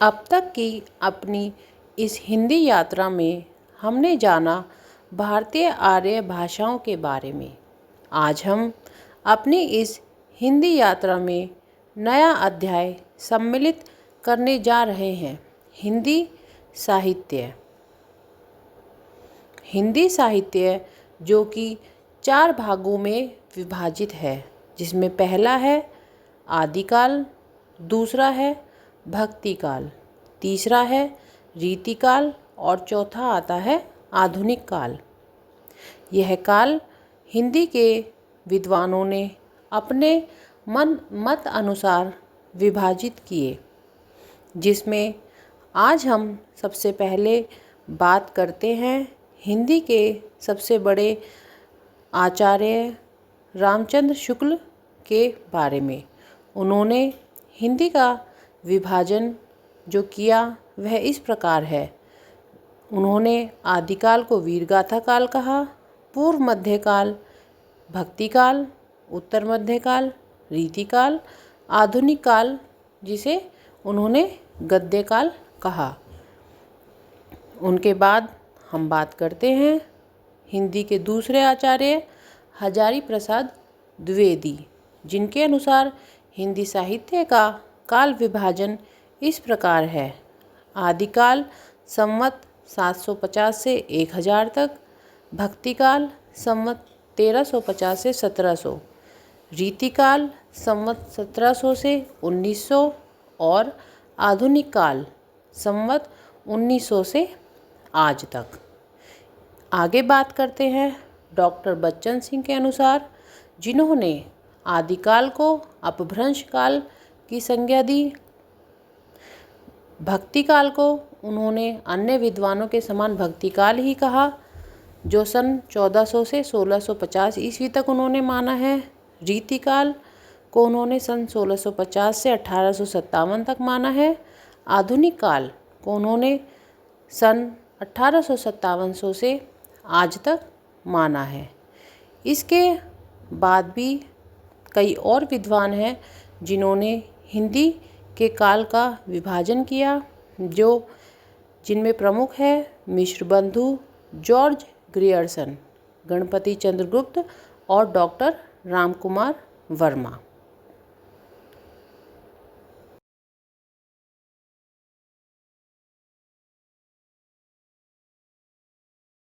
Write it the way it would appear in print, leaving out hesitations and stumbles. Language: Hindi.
अब तक की अपनी इस हिंदी यात्रा में हमने जाना भारतीय आर्य भाषाओं के बारे में। आज हम अपनी इस हिंदी यात्रा में नया अध्याय सम्मिलित करने जा रहे हैं, हिंदी साहित्य। हिंदी साहित्य जो कि 4 भागों में विभाजित है, जिसमें पहला है आदिकाल, दूसरा है भक्तिकाल, तीसरा है रीतिकाल और चौथा आता है आधुनिक काल। यह काल हिंदी के विद्वानों ने अपने मत अनुसार विभाजित किए, जिसमें आज हम सबसे पहले बात करते हैं हिंदी के सबसे बड़े आचार्य रामचंद्र शुक्ल के बारे में। उन्होंने हिंदी का विभाजन जो किया वह इस प्रकार है। उन्होंने आदिकाल को वीरगाथा काल कहा, पूर्व मध्यकाल भक्तिकाल, उत्तर मध्यकाल रीतिकाल, आधुनिक काल जिसे उन्होंने गद्यकाल कहा। उनके बाद हम बात करते हैं हिंदी के दूसरे आचार्य हजारी प्रसाद द्विवेदी, जिनके अनुसार हिंदी साहित्य का काल विभाजन इस प्रकार है। आदिकाल संवत 750 से 1000 तक, भक्तिकाल संवत 1350 से 1700, रीतिकाल संवत 1700 से 1900 और आधुनिक काल संवत 1900 से आज तक। आगे बात करते हैं डॉक्टर बच्चन सिंह के अनुसार, जिन्होंने आदिकाल को अपभ्रंश काल की संज्ञा दी। भक्तिकाल को उन्होंने अन्य विद्वानों के समान भक्तिकाल ही कहा, जो सन 1400 से 1650 ईस्वी तक उन्होंने माना है। रीतिकाल को उन्होंने सन 1650 से 1857 तक माना है। आधुनिक काल को उन्होंने सन 1857 से आज तक माना है। इसके बाद भी कई और विद्वान हैं जिन्होंने हिंदी के काल का विभाजन किया, जिनमें प्रमुख है मिश्र बंधु, जॉर्ज ग्रियर्सन, गणपति चंद्र गुप्त और डॉक्टर रामकुमार वर्मा।